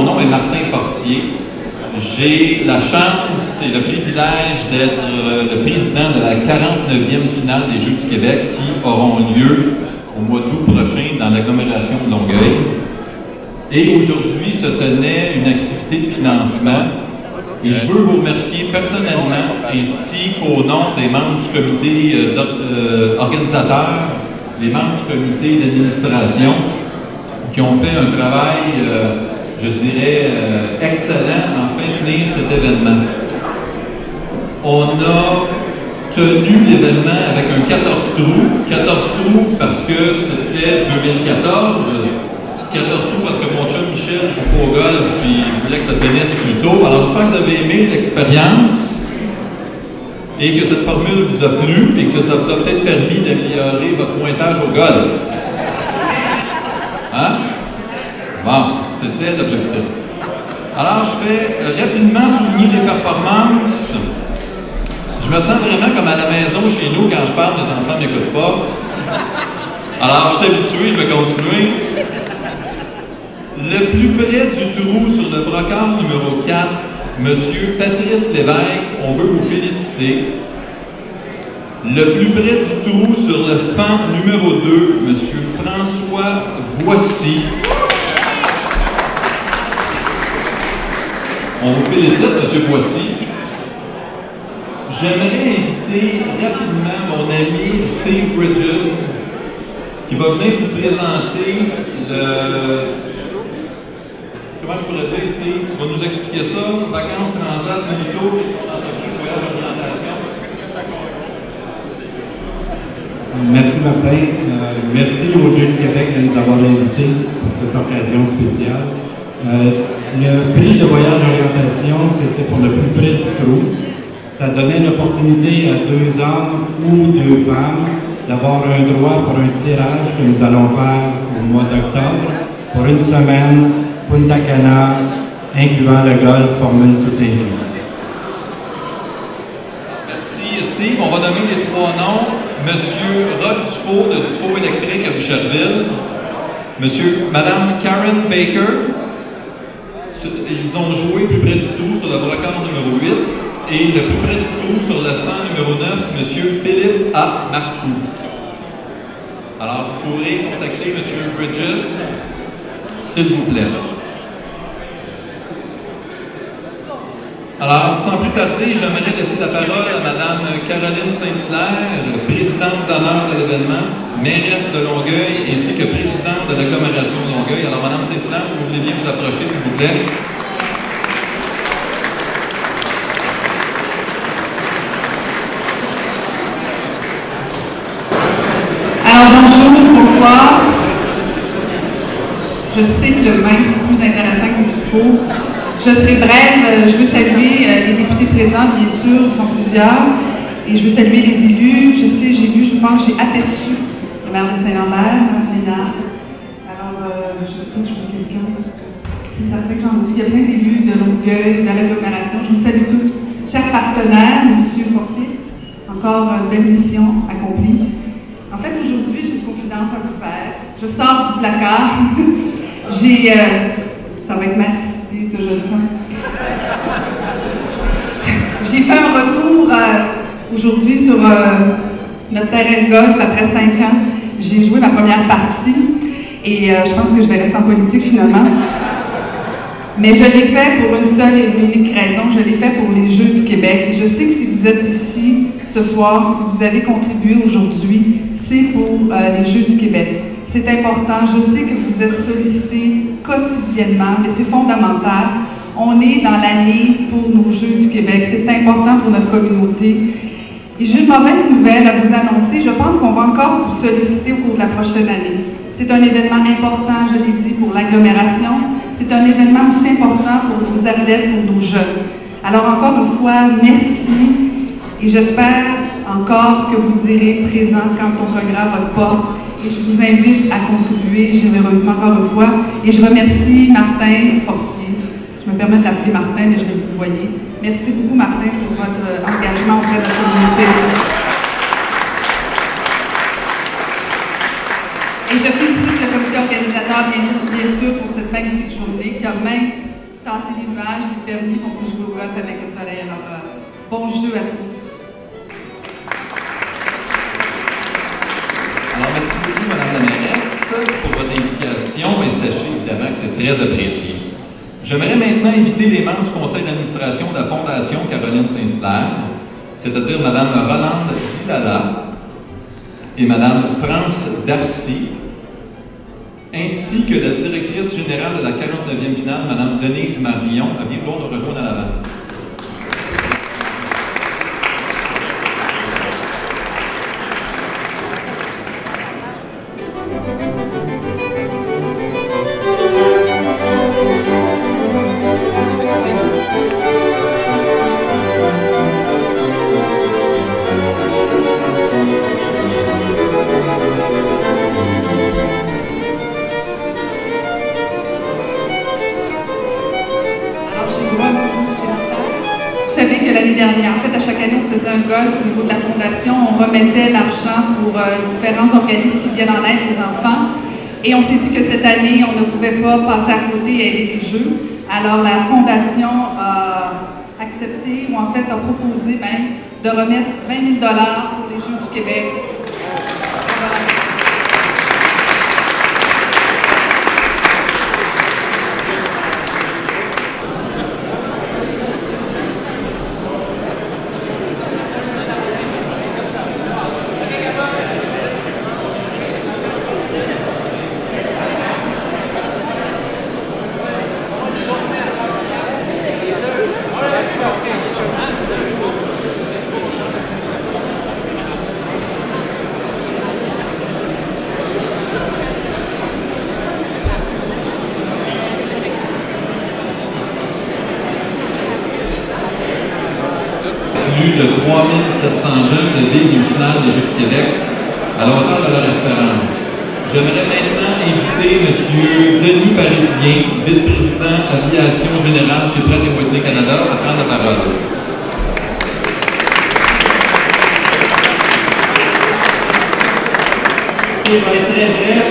mon nom est Martin Fortier. J'ai la chance et le privilège d'être le président de la 49e finale des Jeux du Québec qui auront lieu au mois d'août prochain dans l'agglomération de Longueuil. Et aujourd'hui se tenait une activité de financement. Et je veux vous remercier personnellement ainsi qu'au nom des membres du comité organisateur, les membres du comité d'administration qui ont fait un travail, je dirais, excellent en fin de tenir cet événement. On a tenu l'événement avec un 14 trous. 14 trous parce que c'était 2014. 14 trous parce que mon chum Michel joue pas au golf puis il voulait que ça finisse plus tôt. Alors j'espère que vous avez aimé l'expérience et que cette formule vous a plu et que ça vous a peut-être permis d'améliorer votre pointage au golf. Hein? Bon, c'était l'objectif. Alors je vais rapidement souligner les performances. Je me sens vraiment comme à la maison chez nous quand je parle, les enfants ne m'écoutent pas. Alors je suis habitué, je vais continuer. Le plus près du trou sur le brocard numéro 4, M. Patrice Lévesque, on veut vous féliciter. Le plus près du trou sur le fan numéro 2, M. François Boissy. On vous félicite, M. Boissy. J'aimerais inviter rapidement mon ami Steve Bridges, qui va venir vous présenter le... Comment je pourrais dire, Steve? Tu vas nous expliquer ça? Vacances, Transat, Monito, entreprise, voyage, orientation. Merci Martin. Merci aux Jeux du Québec de nous avoir invités pour cette occasion spéciale. Le prix de voyage orientation, c'était pour le plus près du trou. Ça donnait l'opportunité à 2 hommes ou 2 femmes d'avoir un droit pour un tirage que nous allons faire au mois d'octobre pour une semaine, Punta Cana, incluant le golf, formule tout inclus. Merci Steve. On va nommer les 3 noms. Monsieur Roch Dufault de Dufault Électrique à Boucherville. Madame Karen Baker. Ils ont joué plus près du trou sur le brocard numéro 8 et le plus près du trou sur le fan numéro 9, Monsieur Philippe A. Marcoux. Alors, vous pourrez contacter Monsieur Bridges, s'il vous plaît. Alors, sans plus tarder, j'aimerais laisser la parole à Mme Caroline Saint-Hilaire, présidente d'honneur de l'événement, mairesse de Longueuil, ainsi que présidente de l'agglomération de Longueuil. Alors, Mme Saint-Hilaire, si vous voulez bien vous approcher, s'il vous plaît. Alors, bonjour, bonsoir. Je sais que le vin, c'est plus intéressant que les discours. Je serai brève. Je veux saluer les députés présents, bien sûr, ils sont plusieurs. Et je veux saluer les élus. Je sais, j'ai vu, je pense, j'ai aperçu le maire de Saint-Lambert, Lénard. Alors, je ne sais pas si je vois quelqu'un. C'est certain que j'en oublie. Il y a plein d'élus de Longueuil, de l'agglomération. Je vous salue tous. Chers partenaires, M. Fortier, encore une belle mission accomplie. En fait, aujourd'hui, j'ai une confidence à vous faire. Je sors du placard. Ça va être mal cité, ce que je sens. J'ai fait un retour aujourd'hui sur notre terrain de golf après 5 ans. J'ai joué ma première partie et je pense que je vais rester en politique finalement. Mais je l'ai fait pour une seule et unique raison. Je l'ai fait pour les Jeux du Québec. Et je sais que si vous êtes ici ce soir, si vous avez contribué aujourd'hui, c'est pour les Jeux du Québec. C'est important. Je sais que vous êtes sollicités quotidiennement, mais c'est fondamental. On est dans l'année pour nos Jeux du Québec. C'est important pour notre communauté. Et j'ai une mauvaise nouvelle à vous annoncer. Je pense qu'on va encore vous solliciter au cours de la prochaine année. C'est un événement important, je l'ai dit, pour l'agglomération. C'est un événement aussi important pour nos athlètes, pour nos jeunes. Alors encore une fois, merci. Et j'espère encore que vous direz présent quand on regrette votre porte. Et je vous invite à contribuer généreusement encore une fois. Et je remercie Martin Fortier. Je me permets de l'appeler Martin, mais je vais vous voyer. Merci beaucoup, Martin, pour votre engagement auprès de la communauté. Et je félicite le comité organisateur, bien sûr, pour cette magnifique journée qui a même tasser les nuages, les permis vont plus jouer au golf avec le soleil. Alors, bon jeu à tous. Alors, merci beaucoup, Mme la mairesse, pour votre implication et sachez évidemment que c'est très apprécié. J'aimerais maintenant inviter les membres du conseil d'administration de la Fondation Caroline Saint-Hilaire, c'est-à-dire Mme Rolande Dilala et Mme France Darcy, ainsi que la directrice générale de la 49e finale, Mme Denise Marion, à bien vouloir nous rejoindre à l'avant. En fait, à chaque année, on faisait un golf au niveau de la Fondation. On remettait l'argent pour différents organismes qui viennent en aide aux enfants. Et on s'est dit que cette année, on ne pouvait pas passer à côté et aider les jeux. Alors, la Fondation a accepté, ou en fait a proposé même, de remettre 20 000 $ pour les Jeux du Québec. Voilà. Plus de 3700 jeunes de vivre une finale des Jeux du Québec à la hauteur de leur espérance. J'aimerais maintenant inviter M. Denis Parisien, vice-président aviation générale chez Pratt & Whitney Canada, à prendre la parole. Je vais être très bref.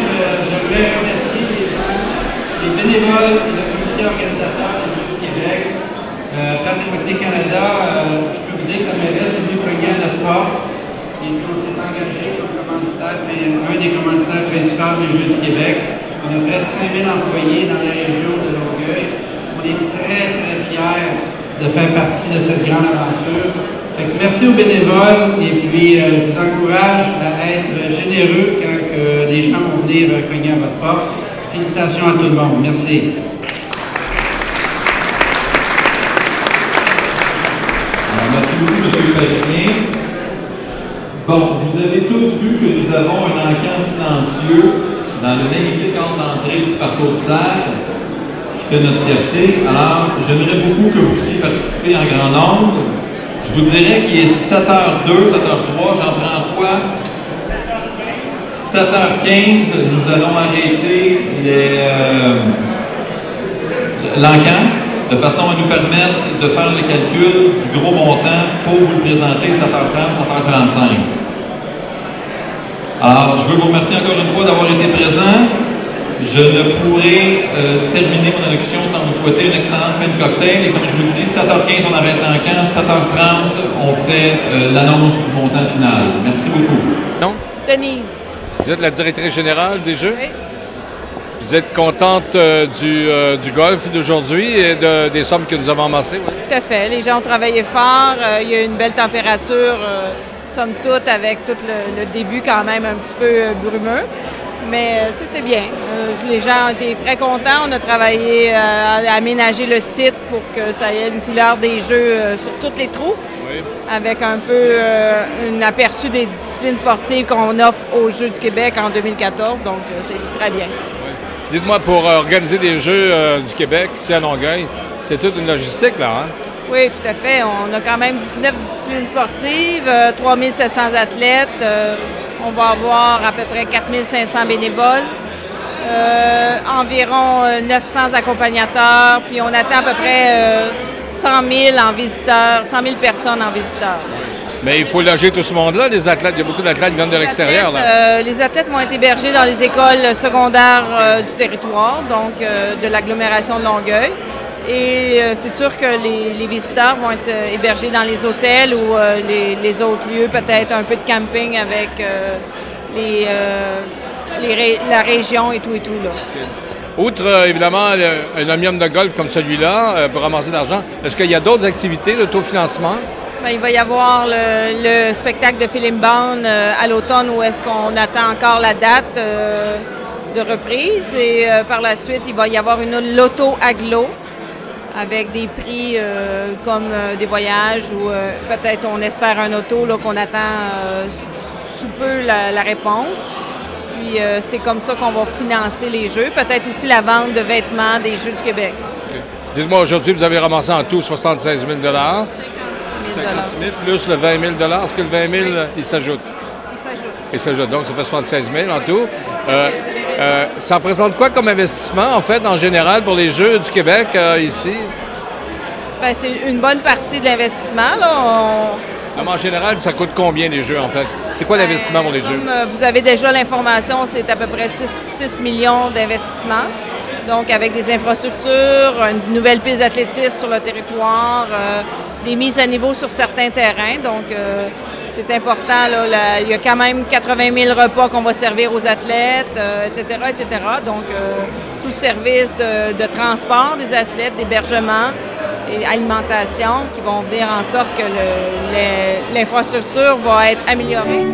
J'aimerais remercier les bénévoles et le comité organisateur des Jeux du Québec. Pratt & Whitney Canada, je peux vous dire que la mairesse est venue cogner à notre porte et puis on s'est engagé comme commanditaire, un des commanditaires principaux des Jeux du Québec. On a près de 5000 employés dans la région de Longueuil. On est très, très fiers de faire partie de cette grande aventure. Fait que merci aux bénévoles et puis je vous encourage à être généreux quand les gens vont venir cogner à votre porte. Félicitations à tout le monde. Merci. Merci beaucoup, M. Parisien. Bon, vous avez tous vu que nous avons un encan silencieux dans le magnifique hall d'entrée du parcours du Cercle, qui fait notre fierté. Alors, j'aimerais beaucoup que vous puissiez participer en grand nombre. Je vous dirais qu'il est 7h02, 7h03, Jean-François. 7h15, nous allons arrêter l'encan, de façon à nous permettre de faire le calcul du gros montant pour vous le présenter 7h30, 7h35. Alors, je veux vous remercier encore une fois d'avoir été présent. Je ne pourrai terminer mon allocution sans vous souhaiter une excellente fin de cocktail. Et comme je vous le dis, 7h15, on arrête l'encan. 7h30, on fait l'annonce du montant final. Merci beaucoup. Non? Denise. Vous êtes la directrice générale des Jeux? Oui. Vous êtes contente du golf d'aujourd'hui et des sommes que nous avons amassées? Oui? Tout à fait. Les gens ont travaillé fort. Il y a une belle température, somme toute, avec tout le début quand même un petit peu brumeux. Mais c'était bien. Les gens ont été très contents. On a travaillé à aménager le site pour que ça ait une couleur des Jeux sur tous les trous. Oui. Avec un peu un aperçu des disciplines sportives qu'on offre aux Jeux du Québec en 2014. Donc, c'est très bien. Oui. Dites-moi, pour organiser des Jeux du Québec ici à Longueuil, c'est toute une logistique, là, hein? Oui, tout à fait. On a quand même 19 disciplines sportives, 3700 athlètes. On va avoir à peu près 4500 bénévoles, environ 900 accompagnateurs, puis on attend à peu près 100 000 en visiteurs, 100 000 personnes en visiteurs. Mais il faut loger tout ce monde-là, les athlètes. Il y a beaucoup d'athlètes qui viennent de l'extérieur. Les athlètes vont être hébergés dans les écoles secondaires du territoire, donc de l'agglomération de Longueuil. Et c'est sûr que les visiteurs vont être hébergés dans les hôtels ou les autres lieux, peut-être un peu de camping avec la région et tout là. Okay. Outre, évidemment, un omnium de golf comme celui-là, pour ramasser de l'argent, est-ce qu'il y a d'autres activités d'autofinancement? Bien, il va y avoir le spectacle de Philippe Bond à l'automne où est-ce qu'on attend encore la date de reprise. Et par la suite, il va y avoir une loto-aglo avec des prix comme des voyages ou peut-être on espère un auto qu'on attend sous peu la réponse. Puis c'est comme ça qu'on va financer les jeux. Peut-être aussi la vente de vêtements des Jeux du Québec. Okay. Dites-moi, aujourd'hui, vous avez ramassé en tout 76 000 $. 56 000 plus le 20 000 $. Est-ce que le 20 000 il s'ajoute? Il s'ajoute. Donc, ça fait 76 000 en tout. Ça représente quoi comme investissement, en fait, en général, pour les Jeux du Québec ici? Bien, c'est une bonne partie de l'investissement. En général, ça coûte combien les Jeux, en fait? C'est quoi l'investissement pour les Jeux? Vous avez déjà l'information, c'est à peu près 6 millions d'investissements. Donc, avec des infrastructures, une nouvelle piste d'athlétisme sur le territoire, des mises à niveau sur certains terrains. Donc, c'est important. Là, il y a quand même 80 000 repas qu'on va servir aux athlètes, etc., etc. Donc, tout le service de transport des athlètes, d'hébergement et alimentation qui vont venir en sorte que l'infrastructure va être améliorée.